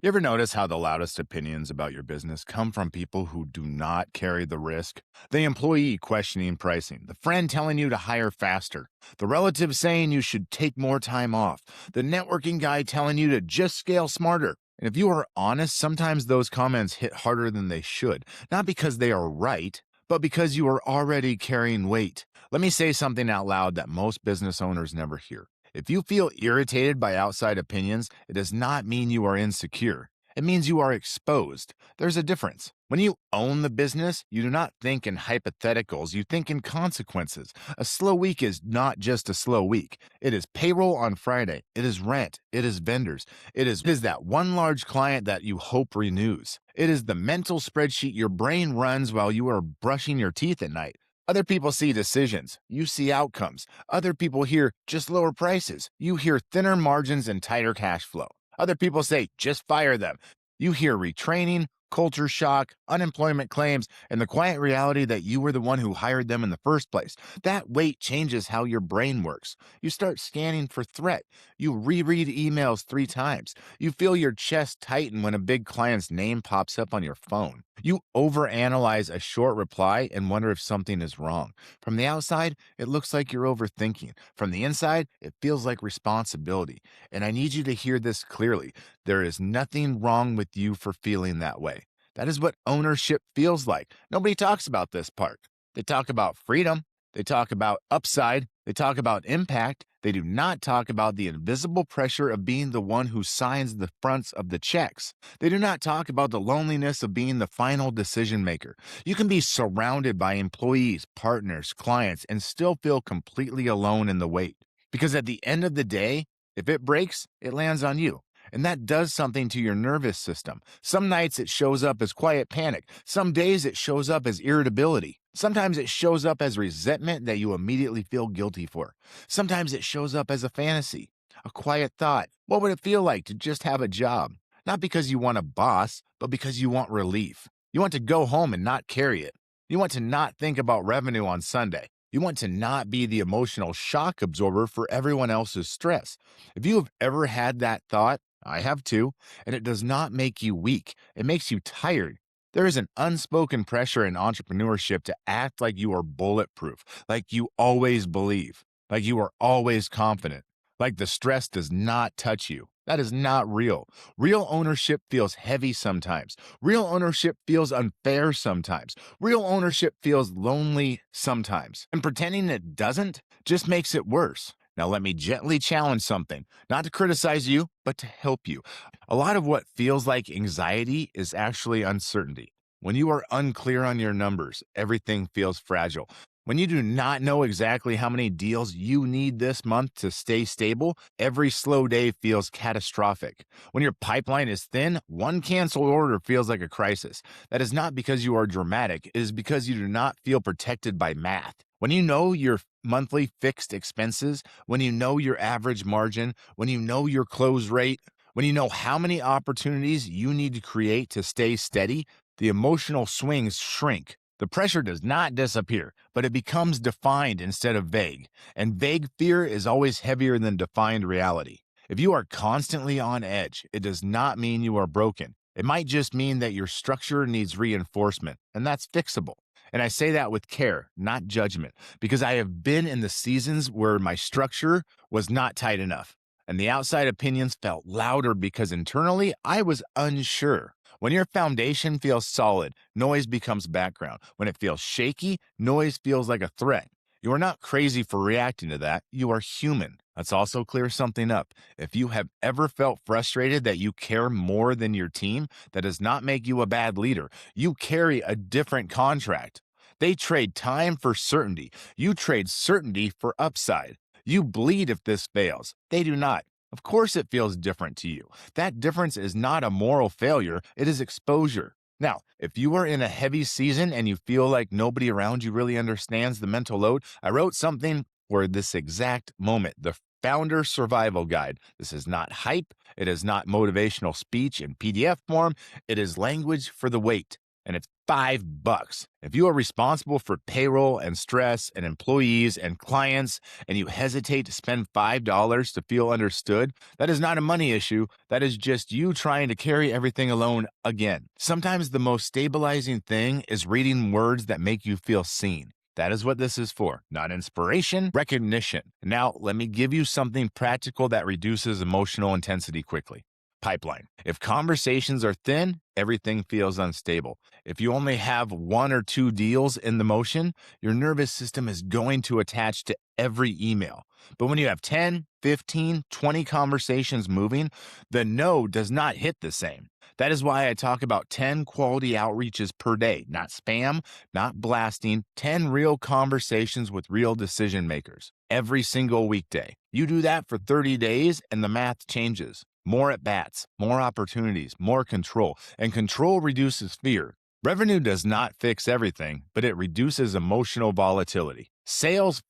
You ever notice how the loudest opinions about your business come from people who do not carry the risk? The employee questioning pricing, the friend telling you to hire faster, the relative saying you should take more time off, the networking guy telling you to just scale smarter. And if you are honest, sometimes those comments hit harder than they should, not because they are right, but because you are already carrying weight. Let me say something out loud that most business owners never hear. If you feel irritated by outside opinions, it does not mean you are insecure. It means you are exposed. There's a difference. When you own the business, you do not think in hypotheticals, you think in consequences. A slow week is not just a slow week. It is payroll on Friday. It is rent. It is vendors. It is that one large client that you hope renews. It is the mental spreadsheet your brain runs while you are brushing your teeth at night. Other people see decisions. You see outcomes. Other people hear just lower prices. You hear thinner margins and tighter cash flow. Other people say just fire them. You hear retraining, culture shock, unemployment claims, and the quiet reality that you were the one who hired them in the first place. That weight changes how your brain works. You start scanning for threat. You reread emails 3 times. You feel your chest tighten when a big client's name pops up on your phone. You overanalyze a short reply and wonder if something is wrong. From the outside, it looks like you're overthinking. From the inside, it feels like responsibility. And I need you to hear this clearly. There is nothing wrong with you for feeling that way. That is what ownership feels like. Nobody talks about this part. They talk about freedom. They talk about upside. They talk about impact. They do not talk about the invisible pressure of being the one who signs the fronts of the checks. They do not talk about the loneliness of being the final decision maker. You can be surrounded by employees, partners, clients, and still feel completely alone in the weight. Because at the end of the day, if it breaks, it lands on you. And that does something to your nervous system. Some nights it shows up as quiet panic. Some days it shows up as irritability. Sometimes it shows up as resentment that you immediately feel guilty for. Sometimes it shows up as a fantasy, a quiet thought. What would it feel like to just have a job? Not because you want a boss, but because you want relief. You want to go home and not carry it. You want to not think about revenue on Sunday. You want to not be the emotional shock absorber for everyone else's stress. If you have ever had that thought, I have too, and it does not make you weak. It makes you tired. There is an unspoken pressure in entrepreneurship to act like you are bulletproof, like you always believe, like you are always confident, like the stress does not touch you. That is not real. Real ownership feels heavy sometimes. Real ownership feels unfair sometimes. Real ownership feels lonely sometimes. And pretending it doesn't just makes it worse. Now, let me gently challenge something, not to criticize you, but to help you. A lot of what feels like anxiety is actually uncertainty. When you are unclear on your numbers, everything feels fragile. When you do not know exactly how many deals you need this month to stay stable, every slow day feels catastrophic. When your pipeline is thin, one canceled order feels like a crisis. That is not because you are dramatic, it is because you do not feel protected by math. When you know your monthly fixed expenses, when you know your average margin, when you know your close rate, when you know how many opportunities you need to create to stay steady, the emotional swings shrink. The pressure does not disappear, but it becomes defined instead of vague. And vague fear is always heavier than defined reality. If you are constantly on edge, it does not mean you are broken. It might just mean that your structure needs reinforcement, and that's fixable. And I say that with care, not judgment, because I have been in the seasons where my structure was not tight enough, and the outside opinions felt louder because internally I was unsure. When your foundation feels solid, noise becomes background. When it feels shaky, noise feels like a threat. You are not crazy for reacting to that. You are human. Let's also clear something up. If you have ever felt frustrated that you care more than your team, that does not make you a bad leader. You carry a different contract. They trade time for certainty. You trade certainty for upside. You bleed if this fails. They do not. Of course, it feels different to you. That difference is not a moral failure, it is exposure. Now, if you are in a heavy season and you feel like nobody around you really understands the mental load, I wrote something for this exact moment, the Founder Survival Guide. This is not hype. It is not motivational speech in PDF form. It is language for the weight. and it's $5. If you are responsible for payroll and stress and employees and clients, and you hesitate to spend $5 to feel understood, that is not a money issue. That is just you trying to carry everything alone again. Sometimes the most stabilizing thing is reading words that make you feel seen. That is what this is for, not inspiration, recognition. Now, let me give you something practical that reduces emotional intensity quickly. Pipeline. If conversations are thin, everything feels unstable. If you only have one or two deals in the motion, your nervous system is going to attach to every email. But when you have 10, 15, 20 conversations moving, the no does not hit the same. That is why I talk about 10 quality outreaches per day, not spam, not blasting, 10 real conversations with real decision makers every single weekday. You do that for 30 days and the math changes. More at bats, more opportunities, more control, and control reduces fear. Revenue does not fix everything, but it reduces emotional volatility. Sales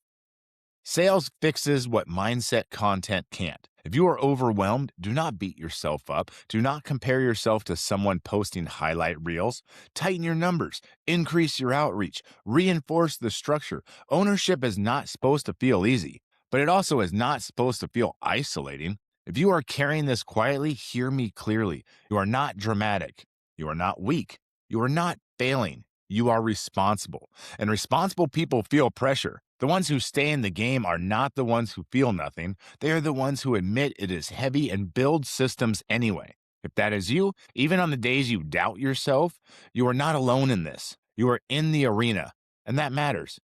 fixes what mindset content can't. If you are overwhelmed, do not beat yourself up. Do not compare yourself to someone posting highlight reels. Tighten your numbers, increase your outreach, reinforce the structure. Ownership is not supposed to feel easy, but it also is not supposed to feel isolating. If you are carrying this quietly, hear me clearly. You are not dramatic. You are not weak. You are not failing. You are responsible. And responsible people feel pressure. The ones who stay in the game are not the ones who feel nothing. They are the ones who admit it is heavy and build systems anyway. If that is you, even on the days you doubt yourself, you are not alone in this. You are in the arena, and that matters.